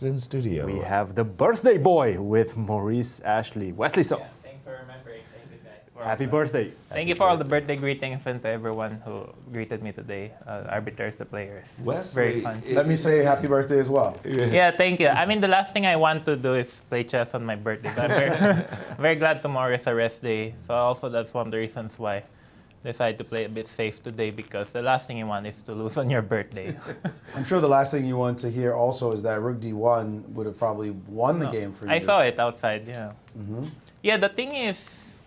In studio. We have the birthday boy with Maurice Ashley. Wesley So. Yeah, thanks for remembering. Thank you, guys. Happy birthday. Thank you for all the birthday greetings and to everyone who greeted me today. Arbiters, the players. Wesley, Very fun. Let me say happy birthday as well. Yeah, thank you. I mean, the last thing I want to do is play chess on my birthday. But I'm very, very glad tomorrow is a rest day. So also that's one of the reasons why I decided to play a bit safe today, because the last thing you want is to lose on your birthday. I'm sure the last thing you want to hear also is that Rook D1 would have probably won the game for you. I saw it outside, yeah. Yeah, the thing is,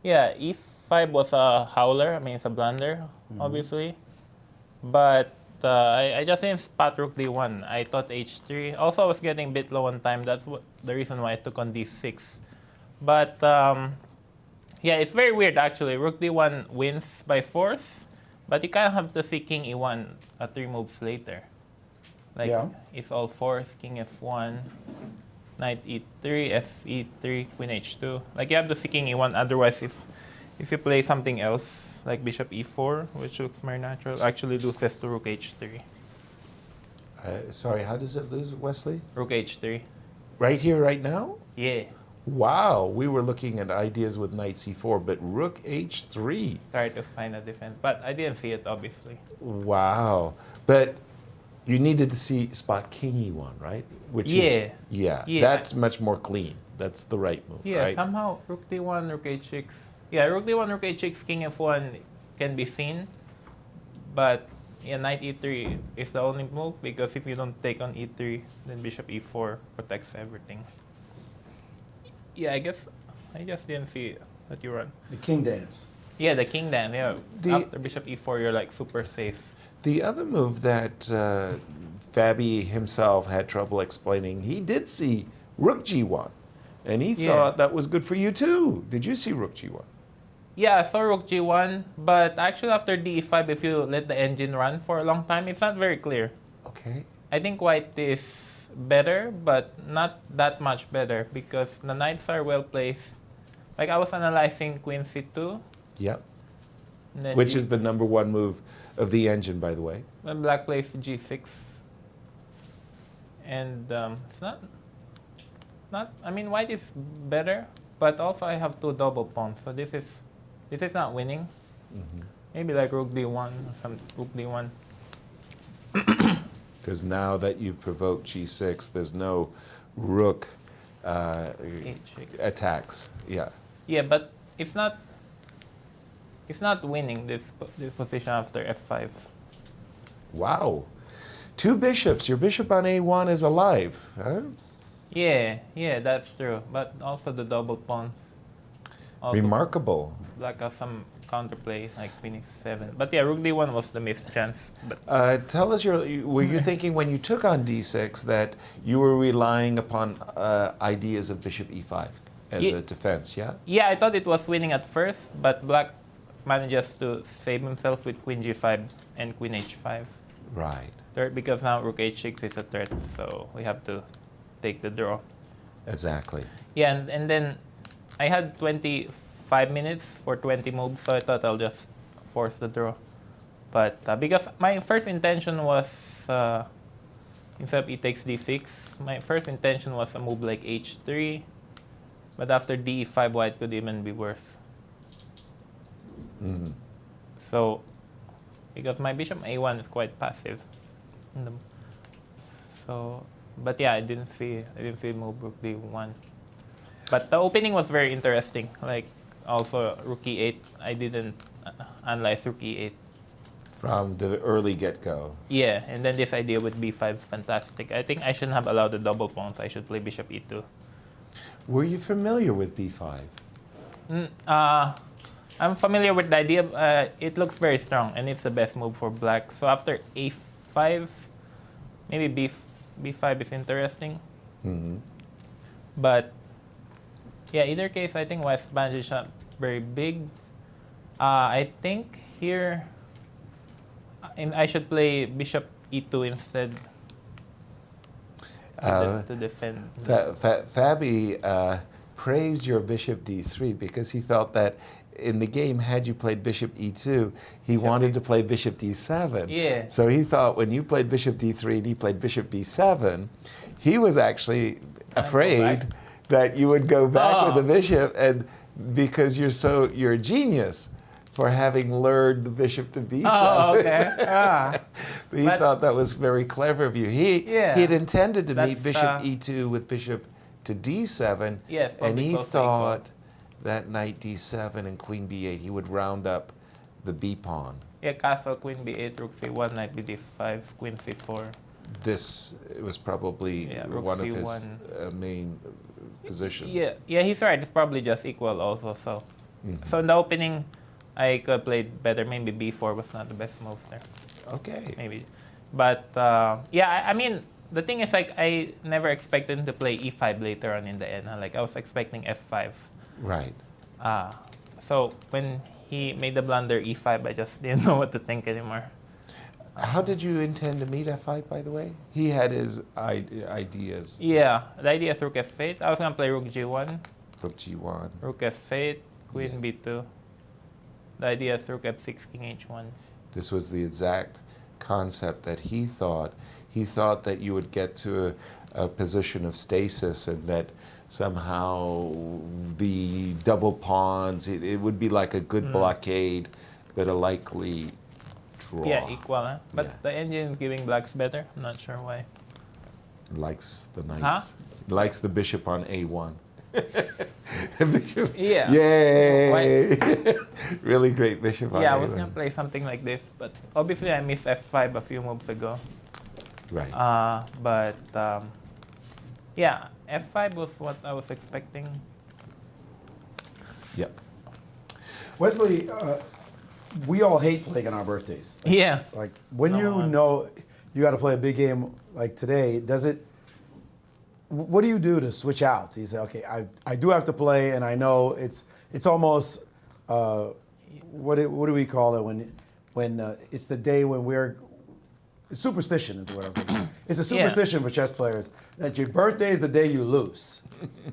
yeah, E5 was a howler. I mean, it's a blunder, obviously. But I just didn't spot Rook D1. I thought H3. Also, I was getting a bit low on time. That's the reason why I took on D6. But yeah, it's very weird, actually. Rook D1 wins by force, but you kind of have to see King E1 3 moves later. Like, Yeah. it's all fours, King F1, Knight E3, F E3, Queen H2. Like, you have to see King E1. Otherwise, if you play something else, like Bishop E4, which looks more natural, actually loses to Rook H3. Sorry, how does it lose, Wesley? Rook H3. Right here, right now? Yeah. Wow, we were looking at ideas with Knight C4, but Rook H3. Try to find a defense. But I didn't see it, obviously. Wow. But you needed to see spot King E1, right? Which Yeah. Yeah. Yeah. That's much more clean. That's the right move, Yeah, right? somehow Rook D1, Rook H6. Yeah, Rook D1, Rook H6, King F1 can be seen. But yeah, Knight E3 is the only move, because if you don't take on E3, then Bishop E4 protects everything. Yeah, I just didn't see that you run. The king dance. Yeah, the king then, yeah. The- After Bishop E4, you're like super safe. The other move that Fabi himself had trouble explaining, he did see Rook G1, and he Yeah. thought that was good for you too. Did you see Rook G1? Yeah, I saw Rook G1, but actually after D5, if you let the engine run for a long time, it's not very clear. Okay. I think white is better, but not that much better, because the knights are well placed. Like, I was analyzing Queen C2. Yep. And then Which is the number one move of the engine, by the way. when black plays G6. And it's not. I mean, white is better, but also I have 2 double pawns, so this is not winning. Maybe like Rook D1 or some Rook D1. Because now that you've provoked G6, there's no Rook H6. attacks. Yeah. Yeah, but it's not winning this position after F5. Wow. 2 bishops. Your bishop on A1 is alive. Huh? Yeah, that's true. But also the double pawns. Also, Remarkable. Black has some counterplay, like Queen E7. But yeah, Rook D1 was the missed chance. But Tell us, were you thinking when you took on D6 that you were relying upon ideas of bishop E5 as Ye- a defense, yeah? yeah, I thought it was winning at first, but black manages to save himself with Queen G5 and Queen H5. Right. Third, because now Rook H6 is a threat, so we have to take the draw. Exactly. Yeah, and then I had 25 minutes for 20 moves, so I thought I'll just force the draw. But because my first intention was, instead of E takes D6, my first intention was a move like H3, but after D5, white could even be worse. Mhm. So, because my bishop A1 is quite passive. So, but yeah, I didn't see move Rook D1. But the opening was very interesting. Like, also Rook E8, I didn't analyze Rook E8. From the early get-go. Yeah, and then this idea with B5 is fantastic. I think I shouldn't have allowed the double pawns. I should play Bishop E2. Were you familiar with B5? I'm familiar with the idea. It looks very strong, and it's the best move for black. So after A5, maybe B5 is interesting. Mm-hmm. But yeah, either case, I think white's advantage is not very big. I think here, I should play Bishop E2 instead to defend. Fabi praised your bishop D3 because he felt that in the game, had you played bishop e2, he wanted to play bishop d7. Yeah. So he thought when you played bishop d3 and he played bishop b7, he was actually afraid that you would go back with the bishop, and because you're a genius for having lured the bishop to b7. Oh, okay. He thought that was very clever of you. He had intended to meet bishop e2 with bishop to d7, Yes, and he probably thought that knight d7 and queen b8, he would round up the b pawn. Yeah, castle, queen b8, rook c1, knight bd5, queen c4. This was probably rook one of c1. his main positions. Yeah, he's right. It's probably just equal also. So, so in the opening, I could have played better. Maybe b4 was not the best move there. Okay. Maybe, but I mean, the thing is, like, I never expected him to play e5 later on in the end. Like, I was expecting f5. Right. So when he made the blunder e5, I just didn't know what to think anymore. How did you intend to meet f5, by the way? He had his ideas. Yeah, the idea is rook f8. I was gonna play rook g1, Rook g1. rook f8, queen b2. The idea is rook f6, king h1. This was the exact concept that he thought. He thought that you would get to a position of stasis and that somehow the double pawns, it would be like a good blockade, but a likely draw. Yeah, equal, huh? But the engine is giving blacks better. I'm not sure why. Likes the knights. Huh? Likes the bishop on a1. Bishop. Yeah. Yay! Really great bishop on Yeah, I a1. was gonna play something like this, but obviously I missed f5 a few moves ago. Right. Yeah, f5 was what I was expecting. Yep. Wesley, we all hate playing on our birthdays. Yeah. Like when you know you got to play a big game like today, what do you do to switch out? So you say, okay, I do have to play, and I know it's almost what do we call it when it's the day when superstition is the word I was looking for. It's a superstition for chess players that your birthday is the day you lose.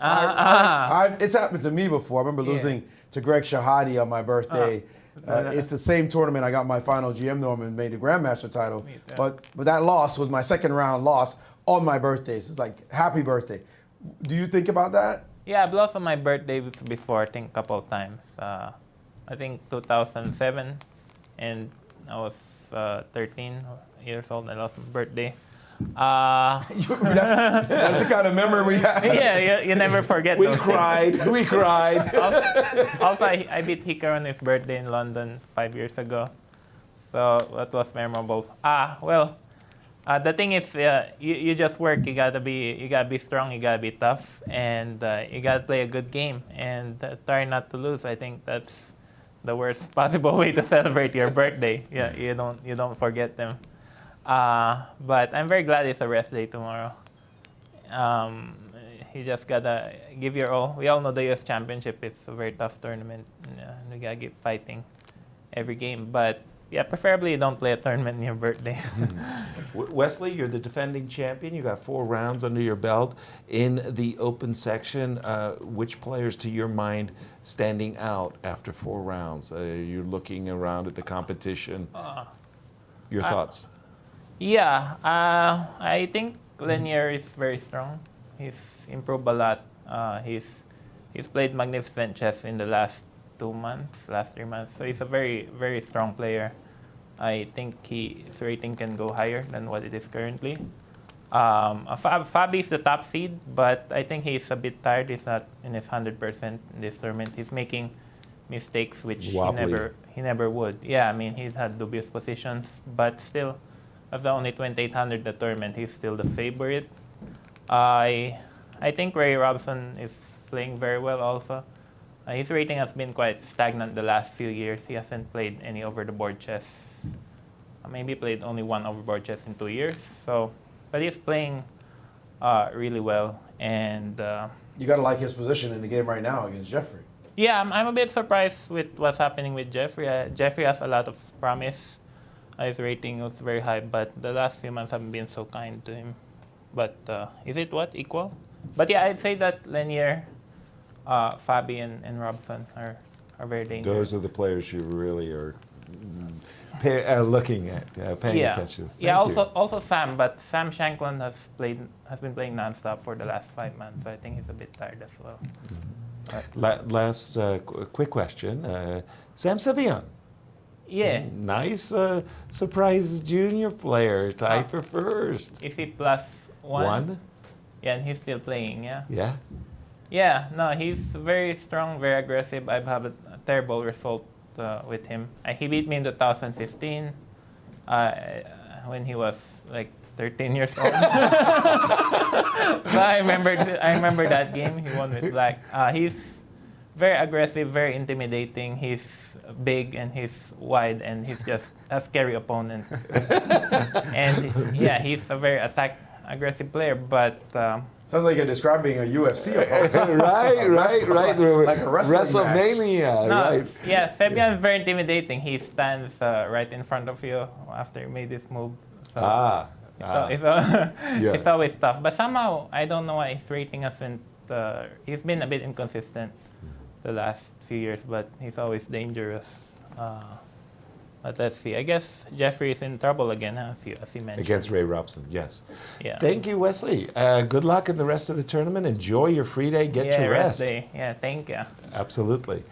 It's happened to me before. I remember losing to Greg Shahadi on my birthday. It's the same tournament I got my final GM tournament and made the Grandmaster title. But that loss was my second round loss on my birthdays. It's like, happy birthday. Do you think about that? Yeah, I've lost on my birthday before, I think, a couple of times. I think 2007, and I was 13 years old. I lost my birthday. That's the kind of memory we have. Yeah, you never forget We those cried. We cried. Also, I beat Hikaru on his birthday in London 5 years ago. So that was memorable. The thing is, you just work. You gotta be strong. You gotta be tough, and you gotta play a good game and try not to lose. I think that's the worst possible way to celebrate your birthday. Yeah, you don't forget them. But I'm very glad it's a rest day tomorrow. You just gotta give your all. We all know the U.S. Championship is a very tough tournament. You gotta keep fighting every game. But yeah, preferably you don't play a tournament on your birthday. Wesley, you're the defending champion. You got 4 rounds under your belt in the open section. Which players, to your mind, standing out after 4 rounds? You're looking around at the competition. Your thoughts? Yeah, I think Lanier is very strong. He's improved a lot. He's played magnificent chess in the last 3 months. So he's a very, very strong player. I think his rating can go higher than what it is currently. Fabi is the top seed, but I think he's a bit tired. He's not in his 100% in this tournament. He's making mistakes which he never would. Yeah, I mean, he's had dubious positions, but still, as the only 2800 the tournament, he's still the favorite. I think Ray Robson is playing very well also. His rating has been quite stagnant the last few years. He hasn't played any over-the-board chess. Maybe played only 1 overboard chess in 2 years. So, but he's playing really well. And you got to like his position in the game right now against Jeffrey. Yeah, I'm a bit surprised with what's happening with Jeffrey. Jeffrey has a lot of promise. His rating was very high, but the last few months haven't been so kind to him. But is it equal? But yeah, I'd say that Lanier, Fabi, and Robson are are very dangerous. Those are the players you really are looking at, paying attention to. Yeah. Thank you. Also Sam, but Sam Shankland has been playing nonstop for the last 5 months, so I think he's a bit tired as well. Last quick question. Sam Sevian. Yeah. Nice surprise junior player, tied for first. Is he +1? Yeah, and he's still playing, yeah. Yeah. Yeah, no, he's very strong, very aggressive. I've had a terrible result with him. He beat me in 2015 when he was like 13 years old. So I remember that game. He won with black. He's very aggressive, very intimidating. He's big and he's wide and he's just a scary opponent. And yeah, he's a very aggressive player, but Sounds like you're describing a UFC opponent. right. Like a wrestling WrestleMania, no, right. yeah, Fabian is very intimidating. He stands right in front of you after he made this move. So it's always tough. But somehow, I don't know why his rating hasn't. He's been a bit inconsistent the last few years, but he's always dangerous. But let's see. I guess Jeffrey is in trouble again, as he mentioned. Against Ray Robson, yes. Yeah. Thank you, Wesley. Good luck in the rest of the tournament. Enjoy your free day. Get your rest. Day. Yeah, thank you. Absolutely.